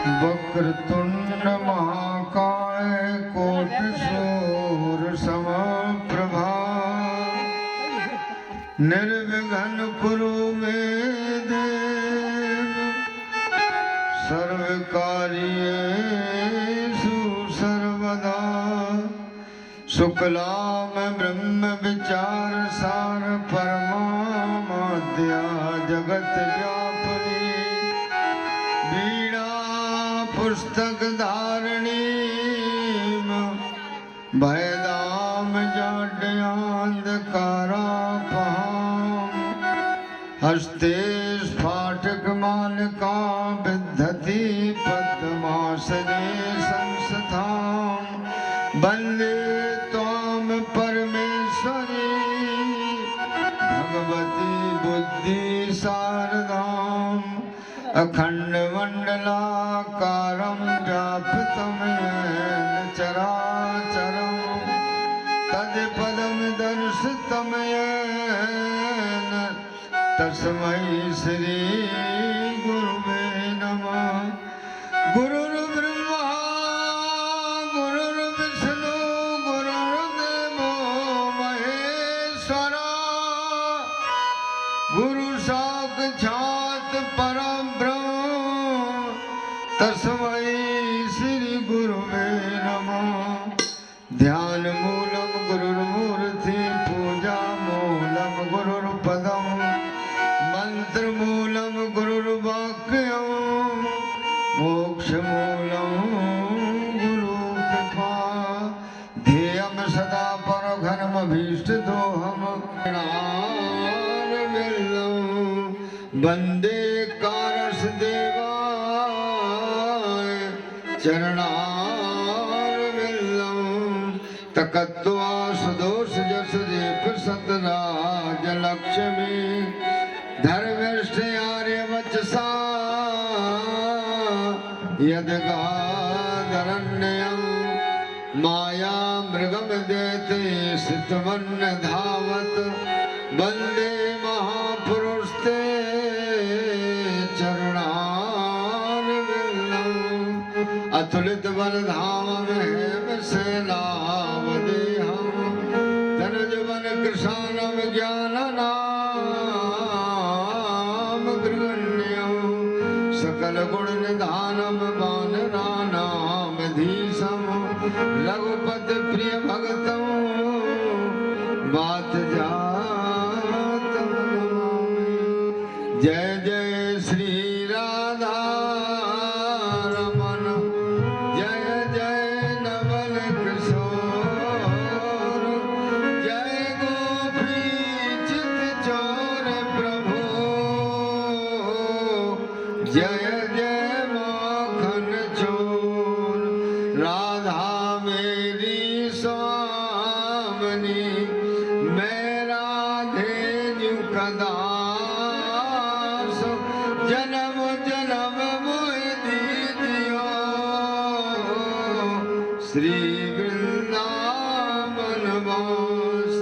वक्रतुंड महाकाय कोटि सूर्य समप्रभा निर्विघ्न कुरु मे देव सर्वकार्येषु सर्वदा शुक्लाम ब्रह्म विचार सार परमाद्या जगत व्यापिनी वीणा पुस्तक धारिणी भयदाम जाड्यांधकारापहाम हस्ते स्फाटक मालिका विद्धति पद्मासने संस्थाम वन्दे त्वां परमेश्वरी भगवती बुद्धि शारदाम् अखंड मंडलाकारं व्याप्तं येन चराचरं तत्पदं दर्शितं येन तस्मै श्री गुरुवे नमः। गुरुर्ब्रह्मा गुरुर्विष्णु गुरुर्देवो महेश्वरा गुरु साक्षात् परब्रह्म तस्मै श्री गुरुवे नमः। ध्यान मूलम गुरुर्मूर्ति पूजा मूलम गुरुर्पदम मंत्र मूलम गुरुर्वाक्यम मोक्ष मूलम गुरु कृपा ध्येयम सदा परघनमभीष्टदोहम वंदे कारस देवाय चरणारविंदं तकत्वा सुदोष जस दीप सतराज लक्ष्मी धर्मिष्ठ आर्यवचसा यदगाधरण्यं माया मृगम देते सितवन्न धावत वंदे महापुरुष ते अतुलित बलधाम में सेनावदेहम धनुज बन कृशानम ज्ञाननाम गृहण्यम सकल गुण निधानम वानरानाम धीशम रघुपति प्रिय भगतम बात जातम नमामि। जय जय श्री राधा जय जय माखन चोर राधा मेरी स्वामिनी मैं राधे कदास जन्म जन्म मोहि दीदियो श्री वृंदावन वास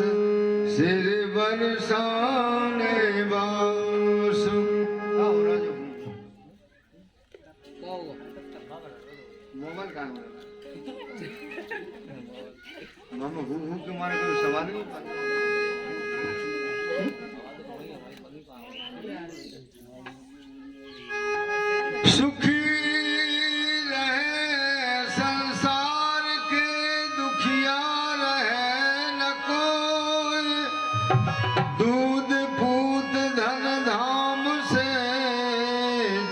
सिर बरसाने वासु। मोबाइल कहाँ है? मामा हु के मारे कोई सवाल नहीं था। सुखी रहे संसार के दुखिया रहे न कोई दूध पूत धन धाम से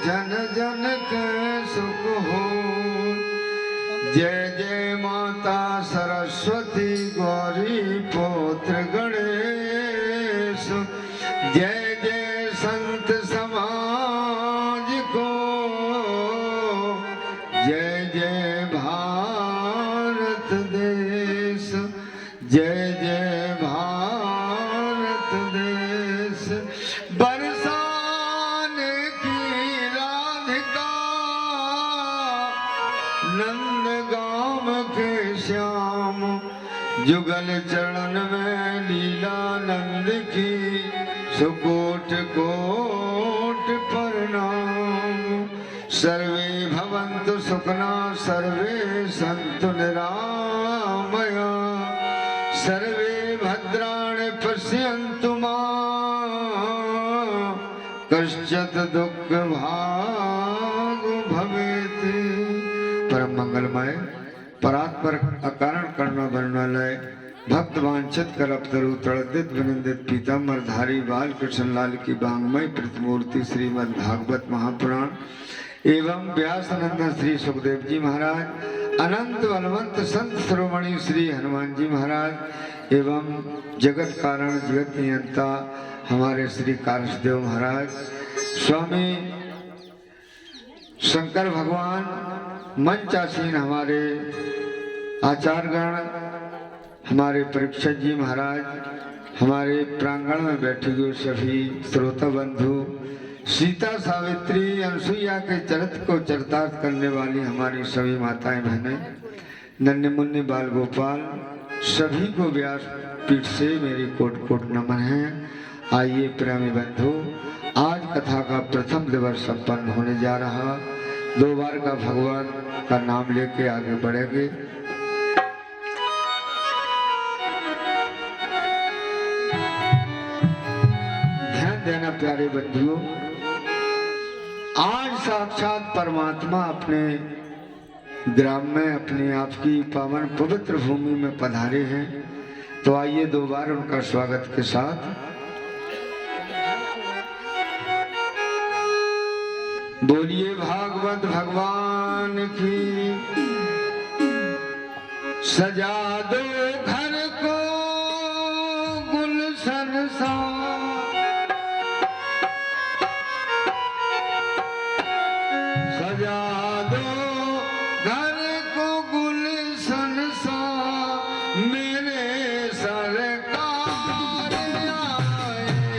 जन जन के सुख हो। जय जय माता सरस्वती गौरी पौत्र गणेश जय जय संत समाज को जय जय भारत देश जय जय भारत देश। बरसाने की राधिका नंद गाम के श्याम जुगल चरण में लीला नंद की सुकोट कोट प्रणाम। सर्वे भवन भवन्तु सुखना सर्वे सन्तु निरामया सर्वे भद्राणि पश्यन्तु मा कश्चित् दुःखभाग् भवेत्। परम मंगलमय परात्पर अकारण कर्ण वर्णालय भक्त वांछित कल्पतरु तड़दित विनंदित पीताम्बर धारी बाल कृष्ण लाल की बांगमय प्रतिमूर्ति श्रीमद् भागवत महापुराण एवं व्यासनंदन श्री सुखदेव जी महाराज अनंत बलवंत संत शिरोमणि श्री हनुमान जी महाराज एवं जगत कारण जगत नियंता हमारे श्री कारसदेव महाराज स्वामी शंकर भगवान मंचासीन हमारे आचार्यगण हमारे परीक्षक जी महाराज हमारे प्रांगण में बैठे हुए सभी श्रोता बंधु सीता सावित्री अनसुईया के चरित्र को चरितार्थ करने वाली हमारी सभी माताएं बहनें नन्हे मुन्ने बाल गोपाल सभी को व्यास पीठ से मेरी कोट कोट नमन है। आइए प्रेमी बंधु आज कथा का प्रथम दिवस संपन्न होने जा रहा। 2 बार का भगवान का नाम लेके आगे बढ़ेंगे। ध्यान देना प्यारे बंधुओं, आज साक्षात परमात्मा अपने ग्राम में अपने आपकी पावन पवित्र भूमि में पधारे हैं। तो आइए 2 बार उनका स्वागत के साथ बोलिए भागवत भगवान की। सजा दो घर को गुलशन सा सजा दो घर को गुलशन सा मेरे सरकार आए।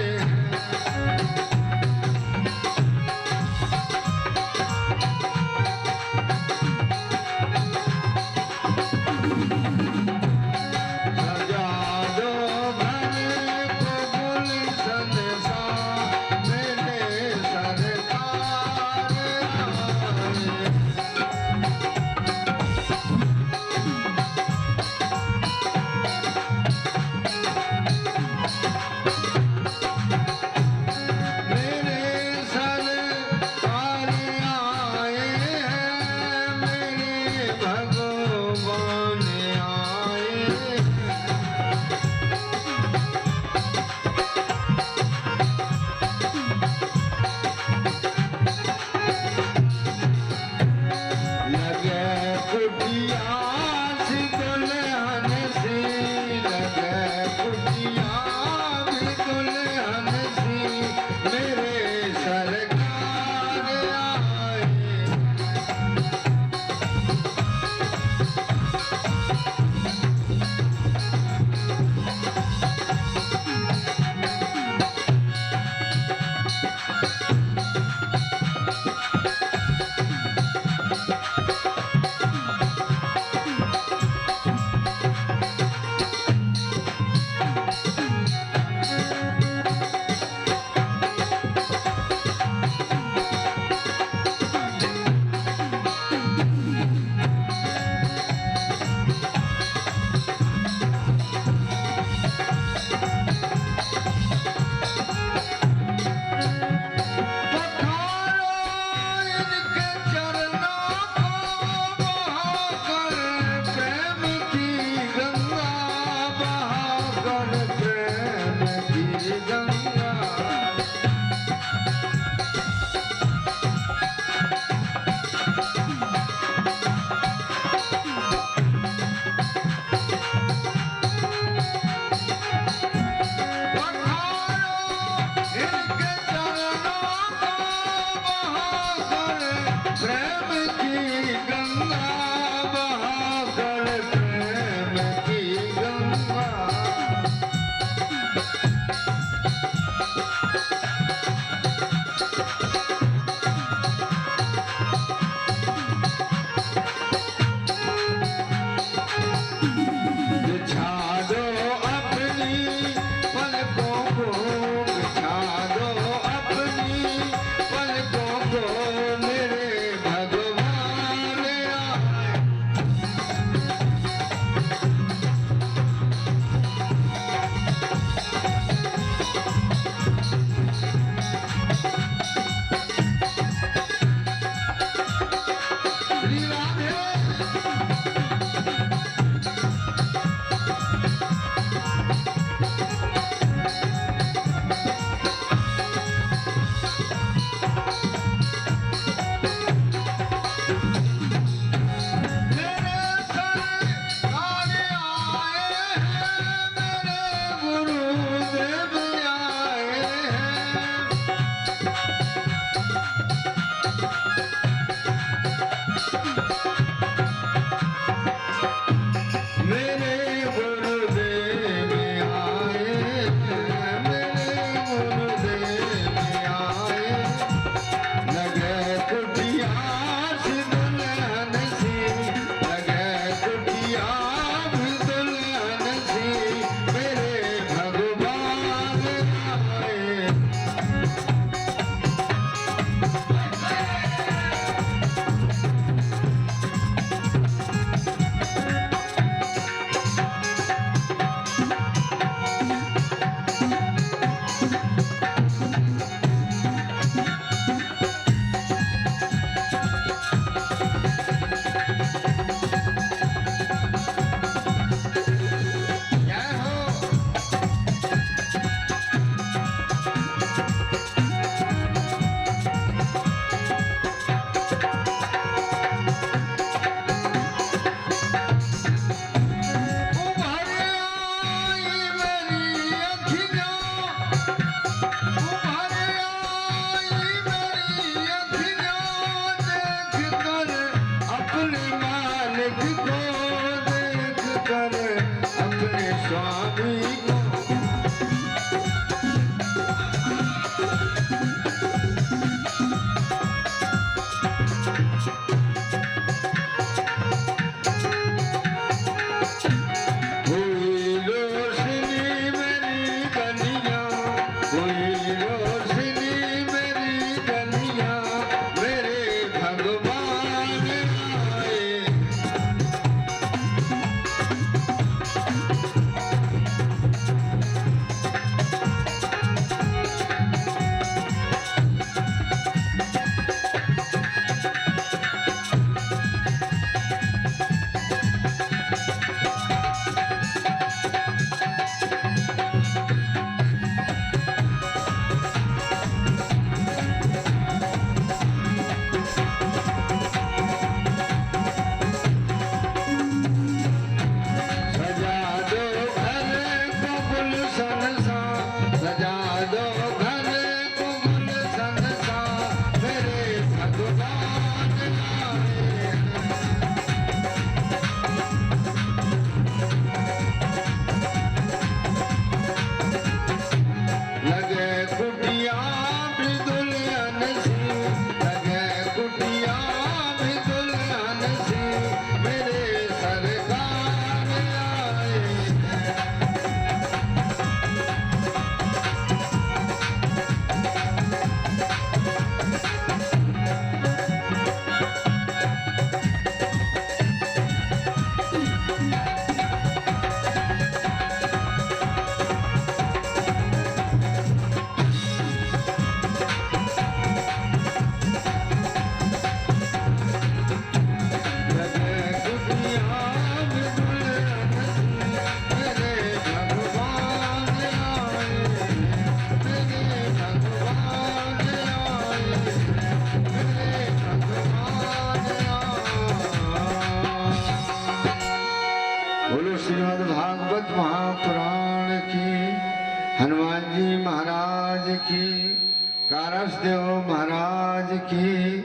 के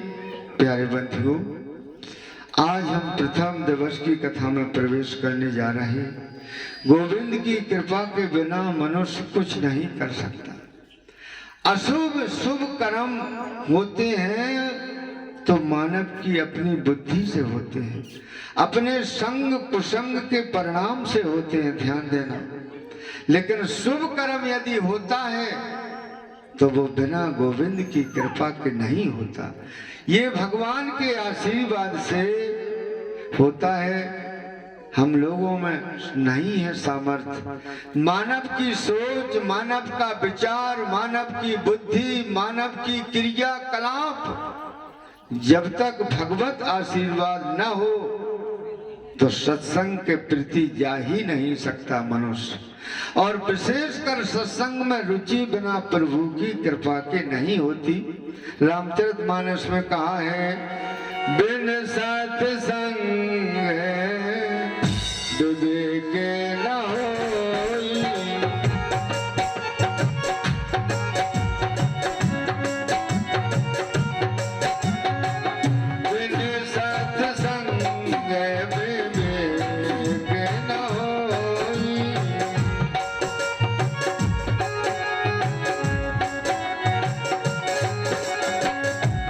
प्यारे बंधुओं, आज हम प्रथम दिवस की कथा में प्रवेश करने जा रहे हैं। गोविंद की कृपा के बिना मनुष्य कुछ नहीं कर सकता। अशुभ शुभ कर्म होते हैं तो मानव की अपनी बुद्धि से होते हैं, अपने संग कुसंग के परिणाम से होते हैं, ध्यान देना। लेकिन शुभ कर्म यदि होता है तो वो बिना गोविंद की कृपा के नहीं होता। ये भगवान के आशीर्वाद से होता है। हम लोगों में नहीं है सामर्थ्य। मानव की सोच, मानव का विचार, मानव की बुद्धि, मानव की क्रियाकलाप जब तक भगवत आशीर्वाद न हो तो सत्संग के प्रति जा ही नहीं सकता मनुष्य। और विशेषकर सत्संग में रुचि बिना प्रभु की कृपा के नहीं होती। रामचरितमानस में कहा है, बिन सत्संग डूबे के न होई। बिन सत्संग विवेक न होई।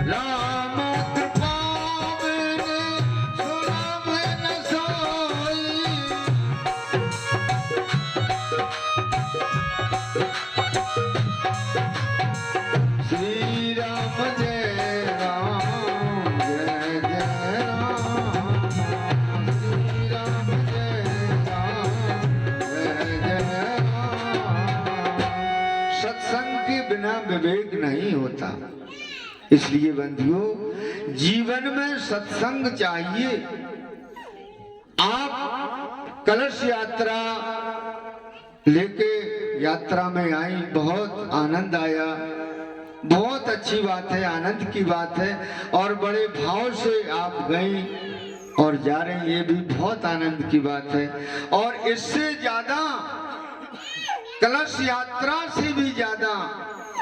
राम कृपा बिन सुलभ न सोई। श्री राम जय राम जय जय राम। श्री राम जय राम जय जय राम। सत्संग के बिना विवेक नहीं होता। इसलिए बंधुओं, जीवन में सत्संग चाहिए। आप कलश यात्रा लेके यात्रा में आई, बहुत आनंद आया, बहुत अच्छी बात है, आनंद की बात है। और बड़े भाव से आप गई और जा रही, ये भी बहुत आनंद की बात है। और इससे ज्यादा, कलश यात्रा से भी ज्यादा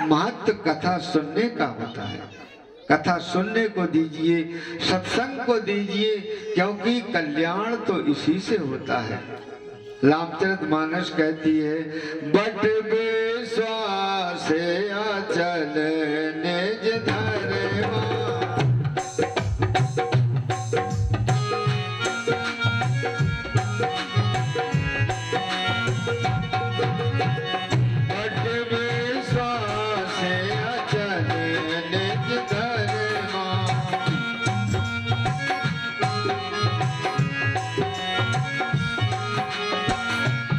महत्व कथा सुनने का होता है। कथा सुनने को दीजिए, सत्संग को दीजिए, क्योंकि कल्याण तो इसी से होता है। रामचरितमानस कहती है, बट विश्वास अचल निज धर्मा। बट विश्वास अचल निज धर्मा।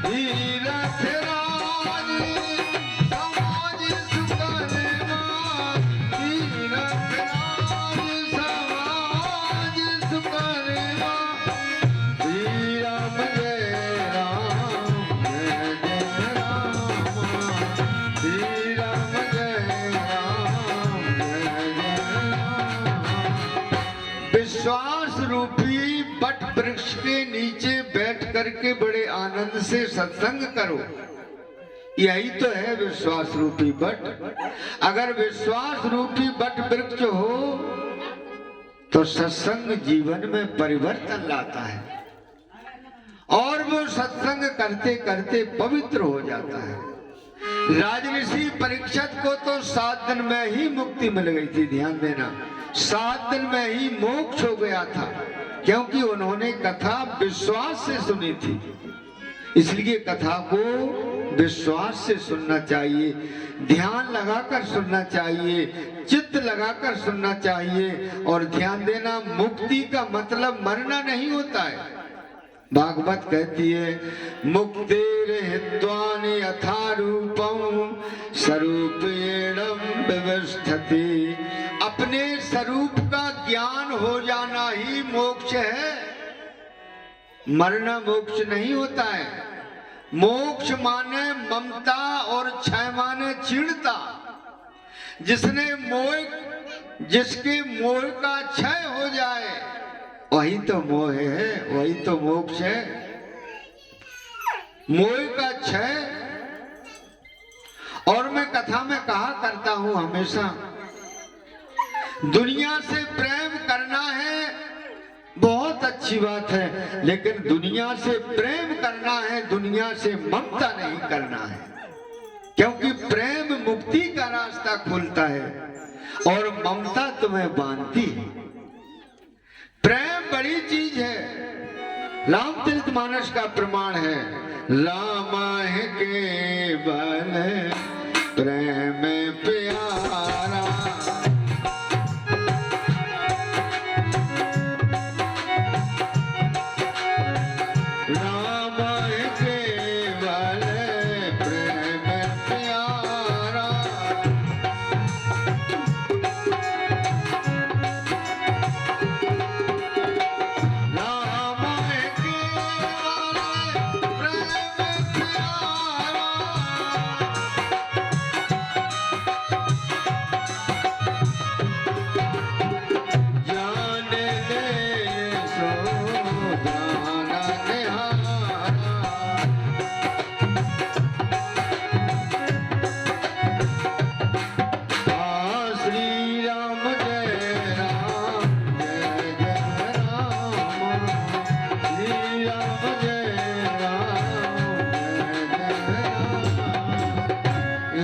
तीरथ राज समाज सुकरमा। तीरथ राज समाज सुकरमा। श्री राम जय राम जय जय राम। श्री राम जय राम जय जय राम। विश्वास रूपी बट वृक्ष के नीचे बैठ करके बड़े आनंद से सत्संग करो। यही तो है विश्वास रूपी बट। अगर विश्वास रूपी बट वृक्ष हो तो सत्संग जीवन में परिवर्तन लाता है और वो सत्संग करते करते पवित्र हो जाता है। राजऋषि परीक्षित को तो 7 दिन में ही मुक्ति मिल गई थी, ध्यान देना। 7 दिन में ही मोक्ष हो गया था, क्योंकि उन्होंने कथा विश्वास से सुनी थी। इसलिए कथा को विश्वास से सुनना चाहिए, ध्यान लगाकर सुनना चाहिए, चित्त लगाकर सुनना चाहिए। और ध्यान देना, मुक्ति का मतलब मरना नहीं होता है। भागवत कहती है, मुक्तिर हित्वानि यथा रूपं स्वरूपेणं विवस्थति। अपने स्वरूप का ज्ञान हो जाना ही मोक्ष है। मरना मोक्ष नहीं होता है। मोक्ष माने ममता और क्षय माने क्षीणता। जिसके मोह का क्षय हो जाए वही तो मोह है, वही तो मोक्ष है। मोह का क्षय। और मैं कथा में कहा करता हूं हमेशा, दुनिया से प्रेम करना है बहुत अच्छी बात है, लेकिन दुनिया से प्रेम करना है, दुनिया से ममता नहीं करना है, क्योंकि प्रेम मुक्ति का रास्ता खोलता है और ममता तुम्हें बांधती है। प्रेम बड़ी चीज है, रामचरितमानस का प्रमाण है। राम है केवल प्रेम प्यारा, राम है केवल प्रेम प्यारा, राम है केवल प्रेम प्यारा, जान ले सो जाना निहारा, श्री राम जय राम जय जय राम, श्री राम जय राम जय जय राम।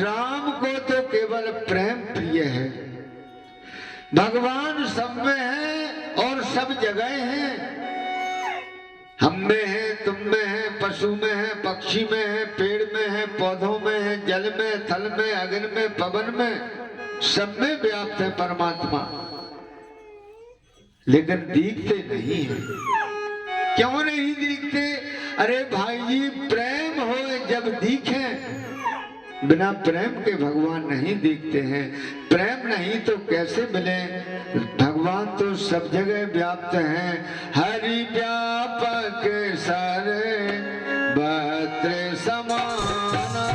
राम को तो केवल प्रेम प्रिय है। भगवान सब में है और सब जगह है, हम में है, तुम में है, पशु में है, पक्षी में है, पेड़ में है, पौधों में है, जल में, थल में, अग्नि में, पवन में, सब में व्याप्त है परमात्मा, लेकिन दिखते नहीं है। क्यों नहीं दिखते? अरे भाई जी, प्रेम हो जब दिखे, बिना प्रेम के भगवान नहीं दिखते हैं। प्रेम नहीं तो कैसे मिले? भगवान तो सब जगह व्याप्त हैं। हरि व्यापक सारे भद्र समाना,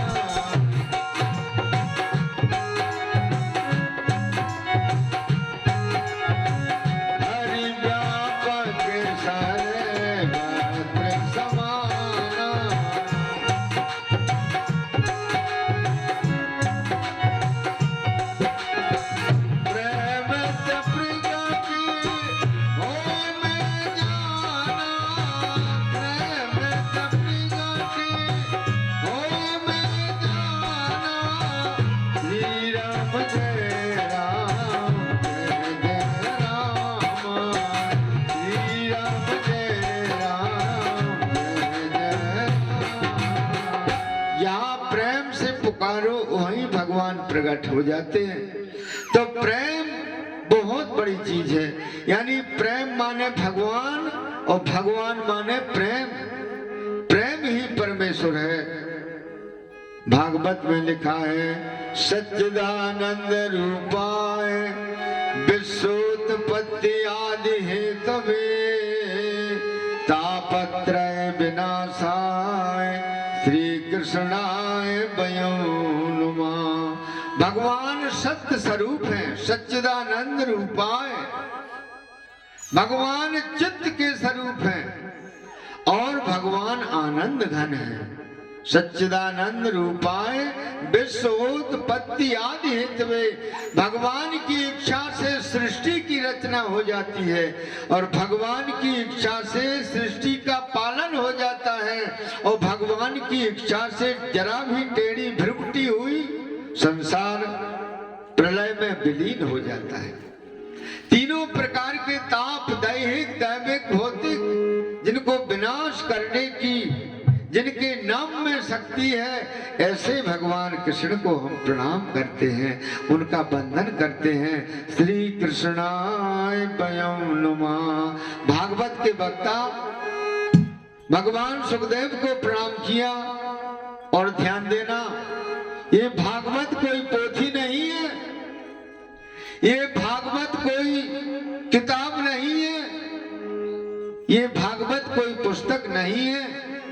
हरि व्यापक सारे भद्र समाना, प्रेम से प्रगति होय में जाना, प्रेम से प्रगति होय में जाना, श्री राम जय राम जय जय राम, श्री राम जय राम जय जय राम। यहाँ प्रेम से पुकारो, वहीं भगवान प्रकट हो जाते हैं। तो प्रेम बहुत बड़ी चीज है, यानी प्रेम माने भगवान और भगवान माने प्रेम, प्रेम ही परमेश्वर है। भागवत में लिखा है, सच्चिदानंद रूपाय विश्वोत्पत्ति आदि हेतवे तापत्रय विनाशाय श्री कृष्णाय वयं नुमा। भगवान सत्य स्वरूप है, सच्चिदानंद रूपाय, भगवान चित्त के स्वरूप है और भगवान आनंद घन है। सच्चिदानंद रूपाय विश्वोत्पत्ति आदि हेतवे, भगवान की इच्छा से सृष्टि की रचना हो जाती है और भगवान की इच्छा से सृष्टि का पालन हो जाता है और भगवान की इच्छा से जरा भी टेढ़ी भ्रुकुटी हुई संसार प्रलय में विलीन हो जाता है। तीनों प्रकार के ताप, दैहिक, दैविक, भौतिक, जिनको विनाश करने की, जिनके नाम में शक्ति है, ऐसे भगवान कृष्ण को हम प्रणाम करते हैं, उनका वंदन करते हैं। श्री कृष्णाय वयं नुमः। भागवत के वक्ता भगवान सुखदेव को प्रणाम किया। और ध्यान देना, ये भागवत कोई पोथी नहीं है, ये भागवत कोई किताब नहीं है, ये भागवत कोई पुस्तक नहीं है,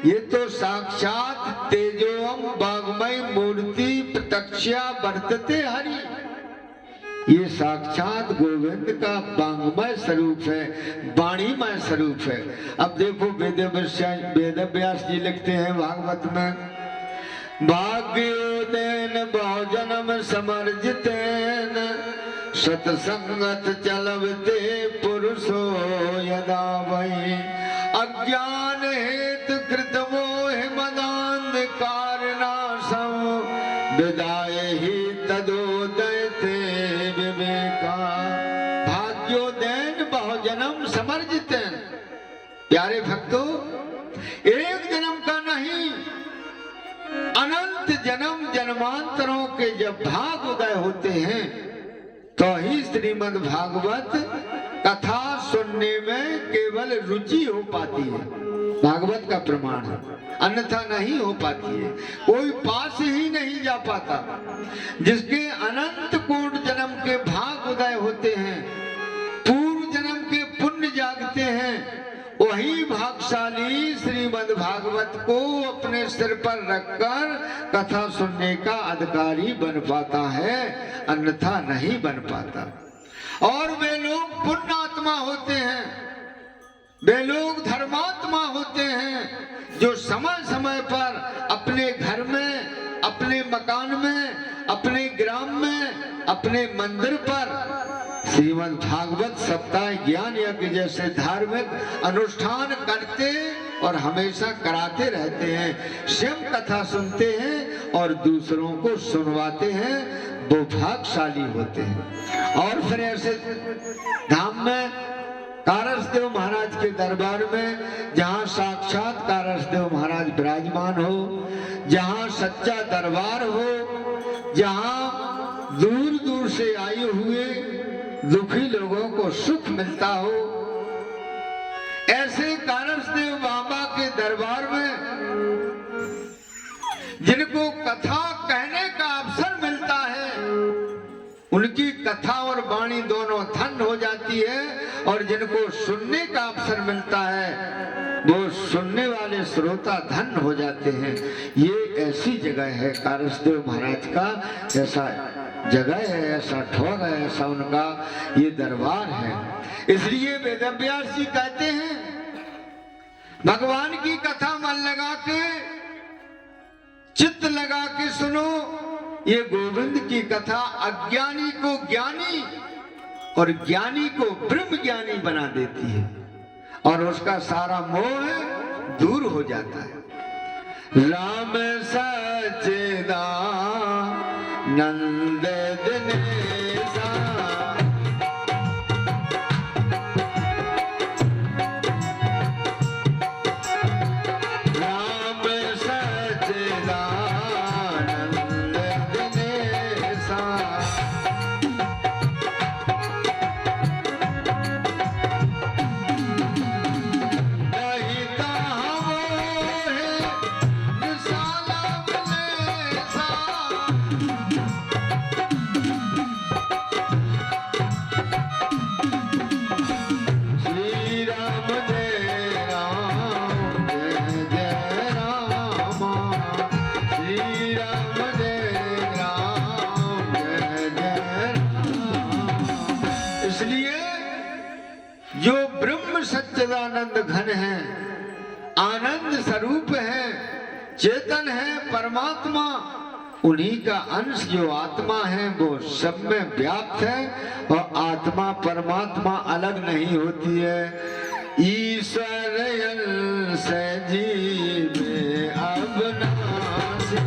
ये तो साक्षात तेजोम वाग्मय मूर्ति प्रत्यक्षा वर्तते हरि। ये साक्षात गोविंद का वांगमय स्वरूप है, वाणीमय स्वरूप है। अब देखो वेद व्यास जी लिखते हैं भागवत में, भाग्योदेन बहुजन्म समर्जितेन सतसंगत चलवते पुरुषो यदा वही अज्ञान हेतु कृत मोह मदांधकार नाशम विदाय ही तदोदय थे विवेका भाग्योदयन बहुजन्म समर्जितन। प्यारे भक्तों, एक जन्म का नहीं, अनंत जन्म जन्मांतरों के जब भाग उदय होते हैं तो ही श्रीमद् भागवत कथा सुनने में केवल रुचि हो पाती है। भागवत का प्रमाण है, अन्यथा नहीं हो पाती है। कोई पास ही नहीं जा पाता। जिसके अनंत कोटि जन्म के भाग उदय होते हैं, पूर्व जन्म के पुण्य जागते हैं, वही भागशाली श्रीमद् भागवत को अपने सिर पर रखकर कथा सुनने का अधिकारी बन पाता है, अन्यथा नहीं बन पाता। और वे लोग पुण्यात्मा होते हैं, वे लोग धर्मात्मा होते हैं जो समय समय पर अपने घर में, अपने मकान में, अपने ग्राम में, अपने मंदिर पर श्रीमद् भागवत सप्ताह ज्ञान यज्ञ जैसे धार्मिक अनुष्ठान करते और हमेशा कराते रहते हैं। स्वयं कथा सुनते हैं और दूसरों को सुनवाते हैं, वो भाग्यशाली होते हैं। और फिर ऐसे धाम में कारसदेव महाराज के दरबार में, जहाँ साक्षात कारसदेव महाराज विराजमान हो, जहाँ सच्चा दरबार हो, जहाँ दूर दूर से आए हुए दुखी लोगों को सुख मिलता हो, ऐसे कारसदेव बाबा के दरबार में जिनको कथा कहने का अवसर मिलता है, उनकी कथा और वाणी दोनों धन्य हो जाती है। और जिनको सुनने का अवसर मिलता है, वो सुनने वाले श्रोता धन्य हो जाते हैं। ये ऐसी जगह है कारसदेव महाराज का, ऐसा जगह है, ऐसा ठौर है, ऐसा उनका ये दरबार है। इसलिए वेदव्यास जी कहते हैं, भगवान की कथा मन लगा के, चित्त लगा के सुनो। ये गोविंद की कथा अज्ञानी को ज्ञानी और ज्ञानी को ब्रह्म ज्ञानी बना देती है और उसका सारा मोह दूर हो जाता है। राम सच्चिदानंद दिनेशा, राम सच्चिदानंद दिनेशा, नहीं कहाँ है निशाला बनेसा, श्री राम जय राम जय जय रामा, श्री राम जय राम जय जय राम। इसलिए जो ब्रह्म सच्चिदानंद घन है, आनंद स्वरूप है, चेतन है, परमात्मा, उन्हीं का अंश जो आत्मा है वो सब में व्याप्त है। और आत्मा परमात्मा अलग नहीं होती है। ईश्वर अंश जीव अविनाशी,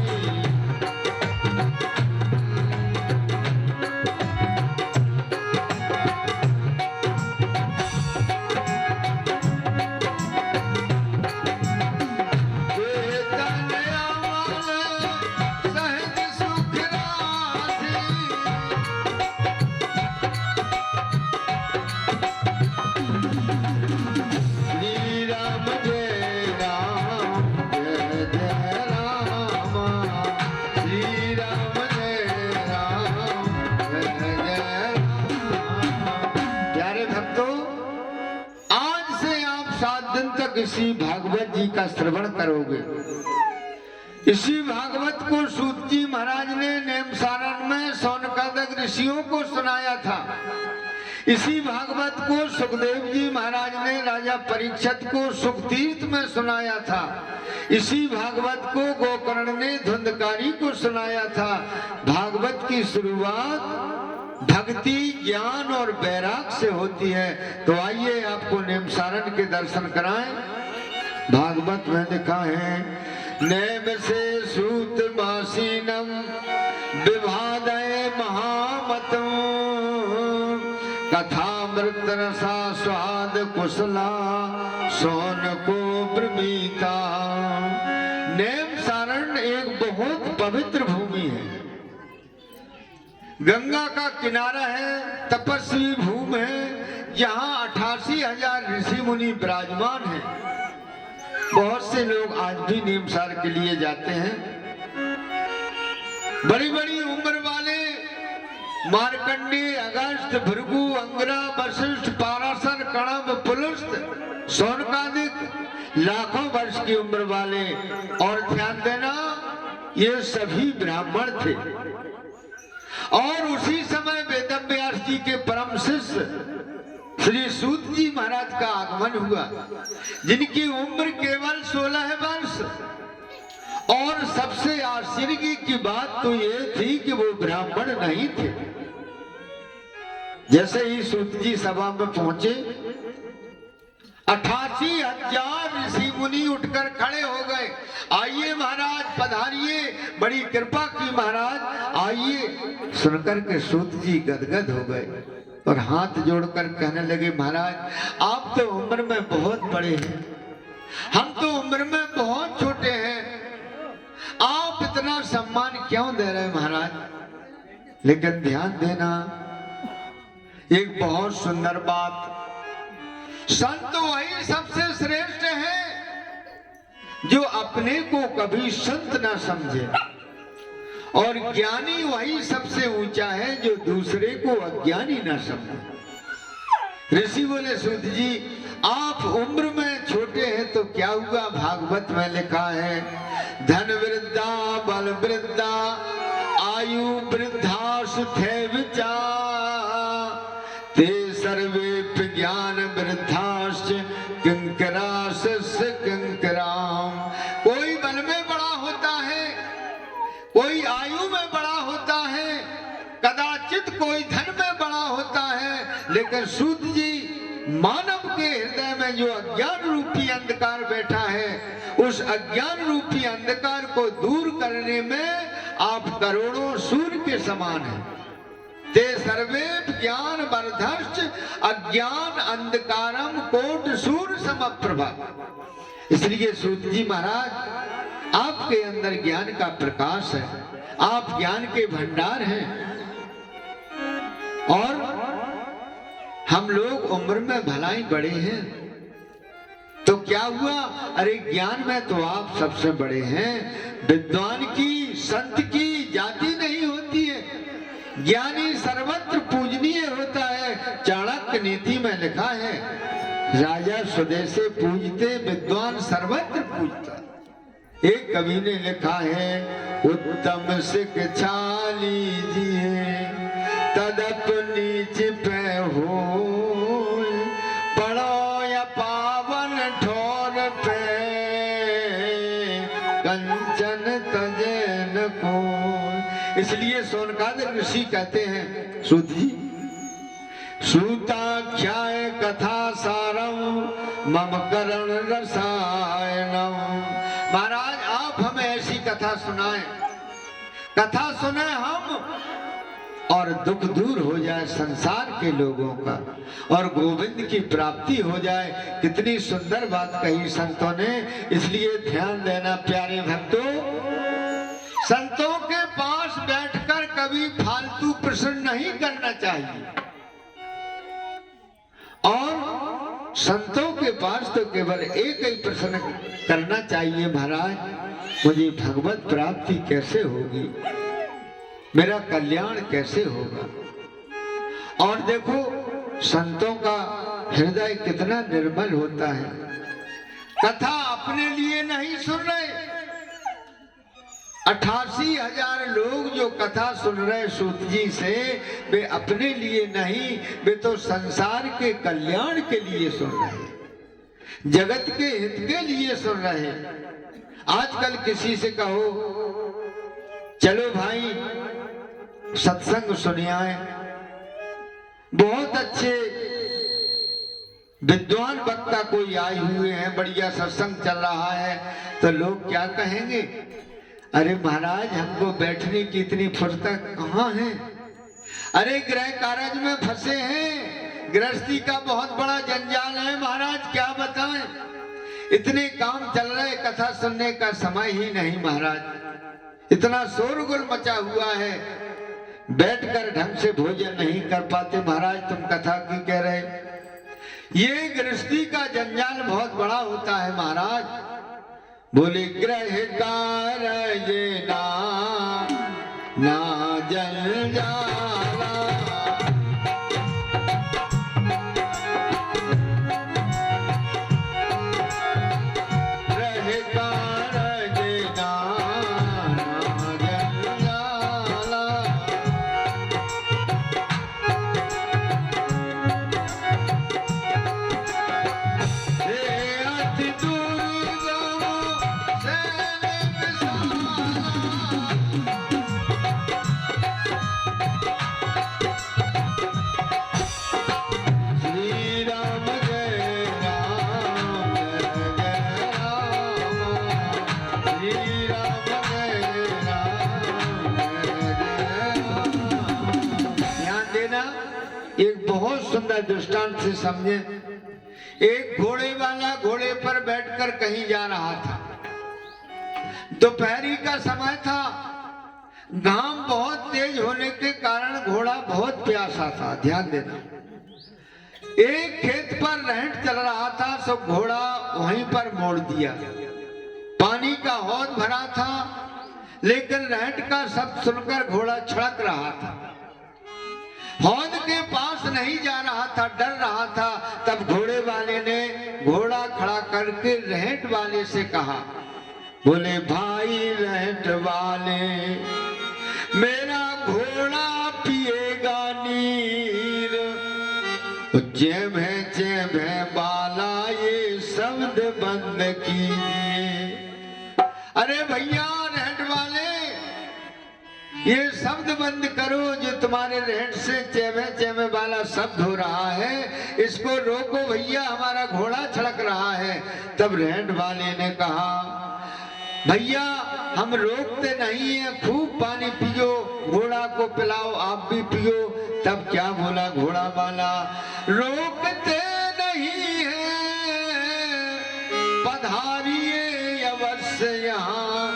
चेतन अमल सहज सुख राशि, श्री राम जय राम जय जय रामा, श्री राम जय राम जय जय राम। प्यारे भक्तों, आज से आप 7 दिन तक इसी भागवत जी का श्रवण करोगे। इसी भागवत को सूत जी महाराज ने नेमसारण में सौनकादिक ऋषियों को सुनाया था। इसी भागवत को सुखदेव जी महाराज ने राजा परीक्षित को सुखतीर्थ में सुनाया था। इसी भागवत को गोकर्ण ने धुंधकारी को सुनाया था। भागवत की शुरुआत भक्ति ज्ञान और वैराग से होती है। तो आइए आपको नेमसारण के दर्शन कराएं। भागवत में लिखा है, नेम से सूत मासीनम विभादय महामतम कथामृत रसा स्वाद कुशला सोन को प्रमीता। नेमसारण एक बहुत पवित्र भूमि है, गंगा का किनारा है, तपस्वी भूमि है, जहाँ 88,000 ऋषि मुनि विराजमान हैं। बहुत से लोग आज भी नेमसार के लिए जाते हैं। बड़ी बड़ी उम्र वाले मार्कंडेय, अगस्त्य, भृगु, अंगिरा, वशिष्ठ, पाराशर, कणव, पुलस्त, शौनकादिक लाखों वर्ष की उम्र वाले, और ध्यान देना ये सभी ब्राह्मण थे। और उसी समय वेदव्यास जी के परम शिष्य श्री सूत जी महाराज का आगमन हुआ, जिनकी उम्र केवल 16 वर्ष। और सबसे आश्चर्य की बात तो ये थी कि वो ब्राह्मण नहीं थे। जैसे ही सूत जी सभा में पहुंचे, 88,000 ऋषि मुनि उठकर खड़े हो गए। आइए महाराज पधारिए, बड़ी कृपा की महाराज, आइए। सुनकर के सूत जी गदगद हो गए और हाथ जोड़कर कहने लगे, महाराज आप तो उम्र में बहुत बड़े हैं, हम तो उम्र में बहुत छोटे हैं, आप इतना सम्मान क्यों दे रहे हैं महाराज। लेकिन ध्यान देना एक बहुत सुंदर बात, संत वही सबसे श्रेष्ठ है जो अपने को कभी संत ना समझे, और ज्ञानी वही सबसे ऊंचा है जो दूसरे को अज्ञानी ना समझे। ऋषि बोले, सूत जी आप उम्र में छोटे हैं तो क्या हुआ, भागवत में लिखा है, धन वृद्धा बल वृद्धा आयु वृद्धा सुथे विचा ते सर्वे ज्ञान वृद्धाश्च किंकरास किंकराम। कोई बल में बड़ा होता है, कोई आयु में बड़ा होता है, कदाचित कोई धन में बड़ा होता है, लेकिन सूत जी मानव के हृदय में जो अज्ञान रूपी अंधकार बैठा है, उस अज्ञान रूपी अंधकार को दूर करने में आप करोड़ों सूर्य के समान हैं। ते सर्वे ज्ञान वर्धश्च अज्ञान अंधकारम कोट सूर्य समप्रभा। इसलिए सूत जी महाराज आपके अंदर ज्ञान का प्रकाश है, आप ज्ञान के भंडार हैं। और हम लोग उम्र में भलाई बड़े हैं तो क्या हुआ, अरे ज्ञान में तो आप सबसे बड़े हैं। विद्वान की, संत की जाति नहीं होती है, ज्ञानी सर्वत्र पूजनीय होता है। चाणक्य नीति में लिखा है, राजा स्वदेशे पूजते विद्वान सर्वत्र पूजता। एक कवि ने लिखा है, उत्तम शिक्षा लीजिए तदप नीच पे हो, पढ़ो या पावन ठोर पे कंचन तजे न को। इसलिए सोनकादिक ऋषि कहते हैं, सूत जी सूताख्याय कथा सारम मम करण रसायनम। महाराज आप हमें ऐसी कथा सुनाएं, कथा सुने हम, और दुख दूर हो जाए संसार के लोगों का, और गोविंद की प्राप्ति हो जाए। कितनी सुंदर बात कही संतों ने। इसलिए ध्यान देना प्यारे भक्तों, संतों के पास बैठकर कभी फालतू प्रश्न नहीं करना चाहिए, और संतों के पास तो केवल एक ही प्रश्न करना चाहिए, महाराज मुझे भगवत प्राप्ति कैसे होगी, मेरा कल्याण कैसे होगा। और देखो संतों का हृदय कितना निर्मल होता है, कथा अपने लिए नहीं सुन रहे। 88,000 लोग जो कथा सुन रहे सूत जी से, वे अपने लिए नहीं, वे तो संसार के कल्याण के लिए सुन रहे, जगत के हित के लिए सुन रहे। आजकल किसी से कहो चलो भाई सत्संग सुनिए, बहुत अच्छे विद्वान वक्ता कोई आए हुए हैं, बढ़िया सत्संग चल रहा है, तो लोग क्या कहेंगे, अरे महाराज हमको बैठने की इतनी फुर्सत कहाँ है, अरे गृह कार्य में फंसे हैं, गृहस्थी का बहुत बड़ा जंजाल है महाराज, क्या बताएं, इतने काम चल रहे, कथा सुनने का समय ही नहीं महाराज, इतना शोरगुल मचा हुआ है, बैठकर ढंग से भोजन नहीं कर पाते महाराज, तुम कथा की कह रहे, ये गृहस्थी का जंजाल बहुत बड़ा होता है महाराज। बोले गृह कार्य ना जंजाला, गृह कार्य ना जंजाला, एक बहुत सुंदर दृष्टांत से समझे। एक घोड़े वाला घोड़े पर बैठकर कहीं जा रहा था, दोपहरी का समय था, घाम बहुत तेज होने के कारण घोड़ा बहुत प्यासा था। ध्यान देना, एक खेत पर रहट चल रहा था, सो घोड़ा वहीं पर मोड़ दिया। पानी का हौद भरा था, लेकिन रहट का शब्द सुनकर घोड़ा छड़क रहा था, हौद के पास नहीं जा रहा था, डर रहा था। तब घोड़े वाले ने घोड़ा खड़ा करके रहट वाले से कहा, बोले भाई रहट वाले, मेरा घोड़ा पिएगा नीर, चेभ बाला ये शब्द बंद कीजिए। अरे भैया रहट वाले, ये शब्द बंद करो, जो तुम्हारे रहट से चेमे वाला शब्द हो रहा है, इसको रोको भैया, हमारा घोड़ा छड़क रहा है। तब रहट वाले ने कहा, भैया हम रोकते नहीं है, खूब पानी पियो, घोड़ा को पिलाओ, आप भी पियो। तब क्या बोला घोड़ा वाला, रोकते नहीं है, पधारिए अवश्य यहाँ,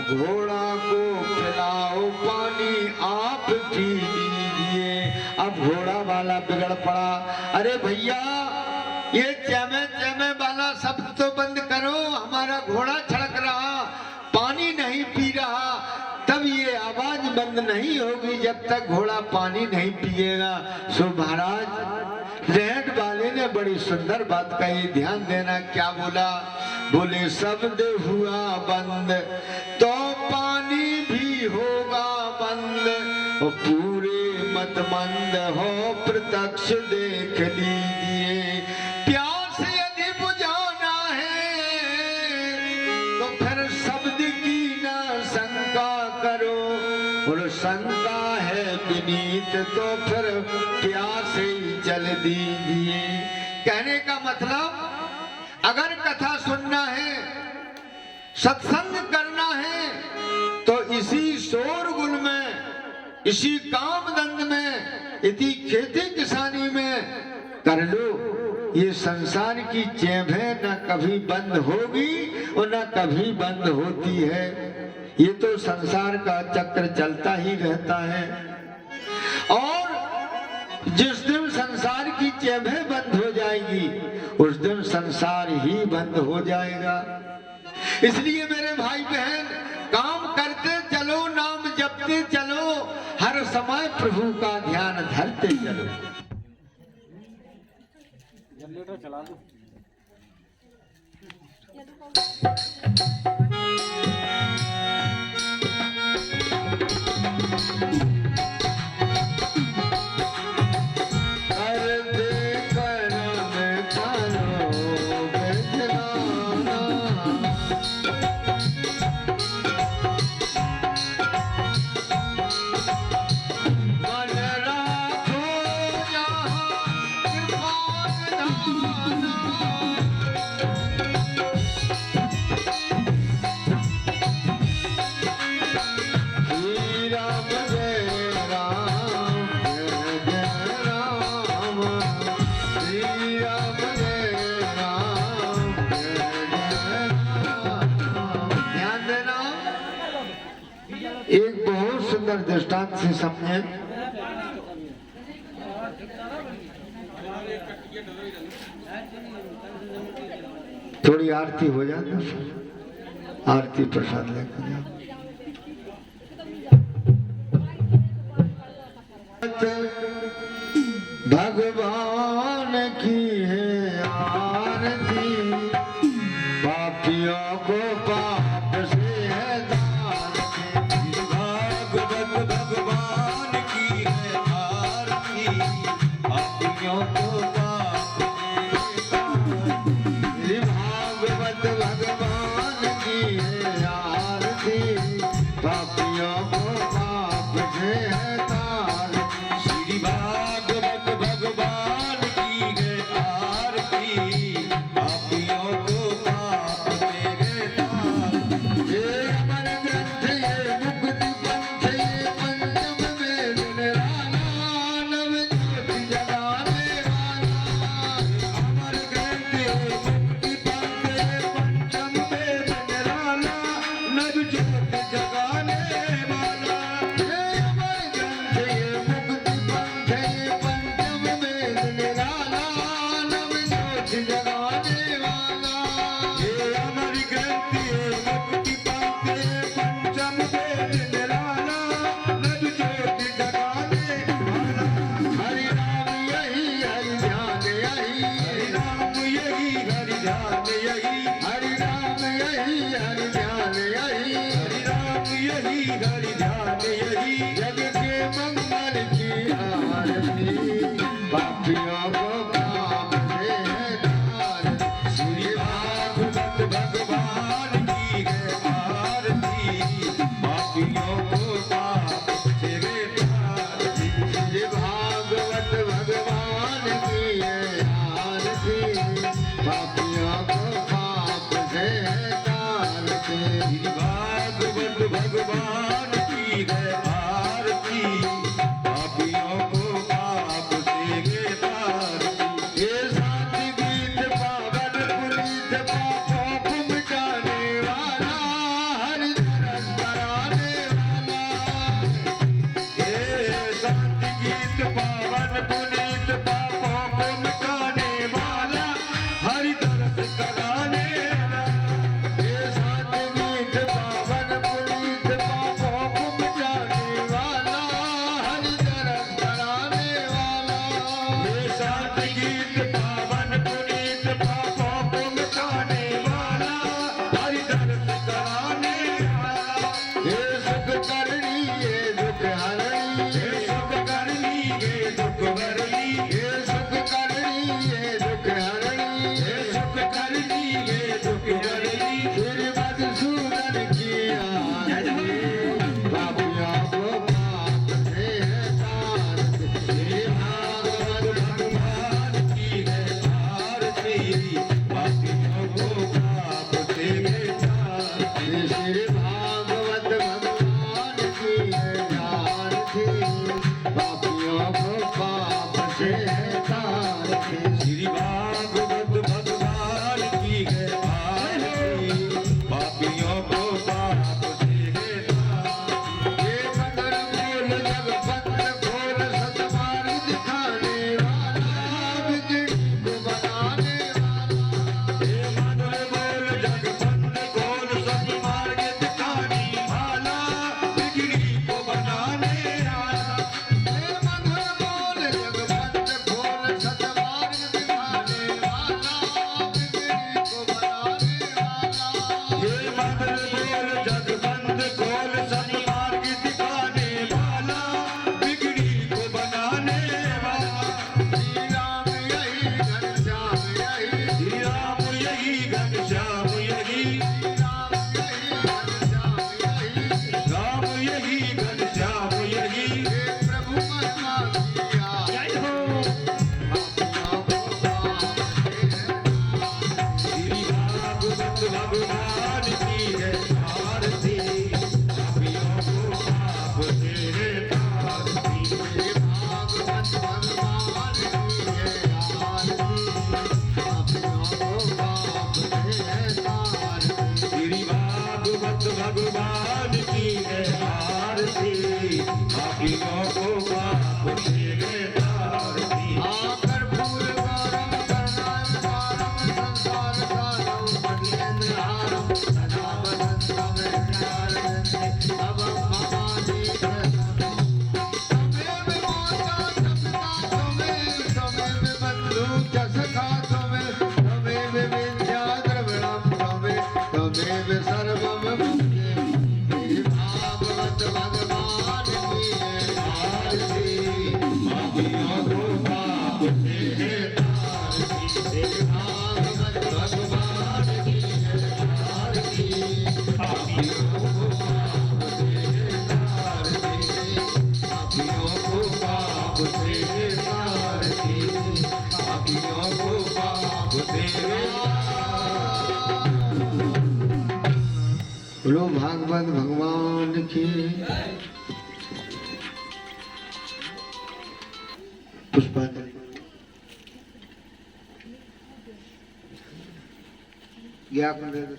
घोड़ा को पिलाओ पानी आप पी लीजिए। अब घोड़ा वाला बिगड़ पड़ा, अरे भैया ये चेमे वाला शब्द तो बंद करो, हमारा घोड़ा छड़क रहा, पानी नहीं पी रहा। तब ये आवाज बंद नहीं होगी जब तक घोड़ा पानी नहीं पिएगा। सो महाराज रहट वाले ने बड़ी सुंदर बात कही, ध्यान देना। क्या बोला, बोले शब्द हुआ बंद तो पानी भी होगा बंद, और पूरे मत मंद हो प्रत्यक्ष देख लीजिए। प्यास यदि बुझाना है तो फिर शब्द की ना शंका करो, और शंका है विनीत तो फिर प्यास ही जल दीजिए। कहने का मतलब, अगर कथा सुनना है, सत्संग करना है, तो इसी शोरगुल में, इसी काम धंध में, इसी खेती किसानी में कर लो। ये संसार की चेभे न कभी बंद होगी और न कभी बंद होती है। ये तो संसार का चक्र चलता ही रहता है, और जिस दिन संसार की चेभे बंद हो जाएगी, उस दिन संसार ही बंद हो जाएगा। इसलिए मेरे भाई बहन, काम करते चलो, नाम जपते चलो, हर समय प्रभु का ध्यान धरते चलो। जनरेटर चला दो। मन राखो जहाँ एक बहुत सुंदर दृष्टांत से समझे। थोड़ी आरती हो जाए, आरती प्रसाद लेकर जाओ। भगवान की है आरती, पापियों को पाप से है भागवत भगवान की है आरती, पापियों को पाप श्री भागवत भगवान की है आरती, पापियों को पाप से है तार। श्री भागवत भगवान की है आरती, पापियों को पाप से है तार। ये अमर ग्रंथ ये मुक्ति पंथ ये पंचम वेद निराला, नव ज्योति जगाने वाला। अमर ग्रंथ है मुक्ति पंथ है पंचम वेद निराला, नव ज्योति जगाने वाला। ये अमर ग्रंथ ये मुक्ति पंथ ये पंचम वेद निराला, नव ज्योति जगाने वाला। भागवत भगवान की आरती पापियों को पाप से तारती पापियों को पाप से बोलो भागवत भगवान की। पुष्पांजलि। ज्ञापन दे दो।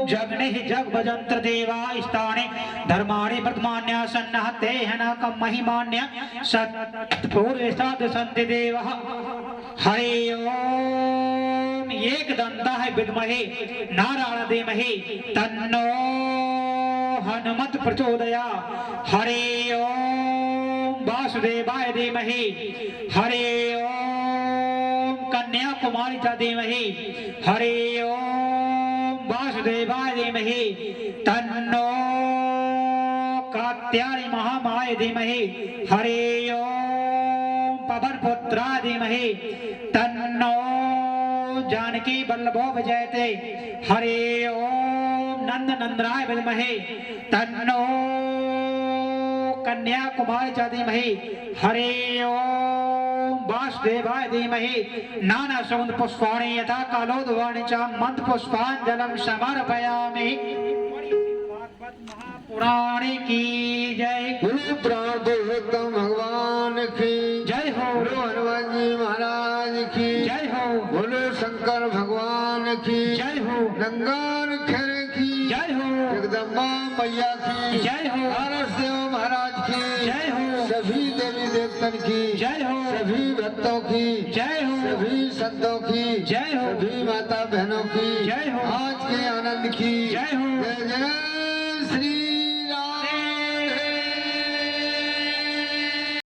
जगने जग भजंत्र देवा स्थाने धर्माणि वर्तमान्या सन्नहते हनकम महिमान्य सत्पूर्वे साध संत देव हरे ओम एकदंता है विद्महे नारायण धीमहि तन्नो हनुमत प्रचोदया हरे ओम वासुदेवाय धीमहि हरे ओम कन्याकुमारी च धीमहि हरे ओम वासुदेवाय धीमहि तन्नो कात्यायनी महामाय धीमहि हरे ओम पवनपुत्राय धीमहि तन्नो जानकी वल्लभो विजयते हरे ओम नंदनंदनाय विद्महे तन्नो कन्याकुमारी च धीमहि हरे ओम वासुदेवाय धीमहि नाना सौंद पुष्पाणि यथा कालोद्वाणि च मंद पुष्पांजलम समर्पयामि। पुराणे की जय। बोलो प्राण पुरुषोत्तम भगवान की जय हो। बोलो हनुमान जी महाराज की जय हो। बोलो शंकर भगवान की जय हो। नंगार खेरे की जय हो। जगदम्बा मैया की जय हो। आरस देव महाराज की जय हो। सभी देवी देवतन की जय हो। सभी भक्तों की जय हो। सभी संतों की जय हो। सभी माता बहनों की जय हो। आज के आनंद की जय हो। जय जय श्री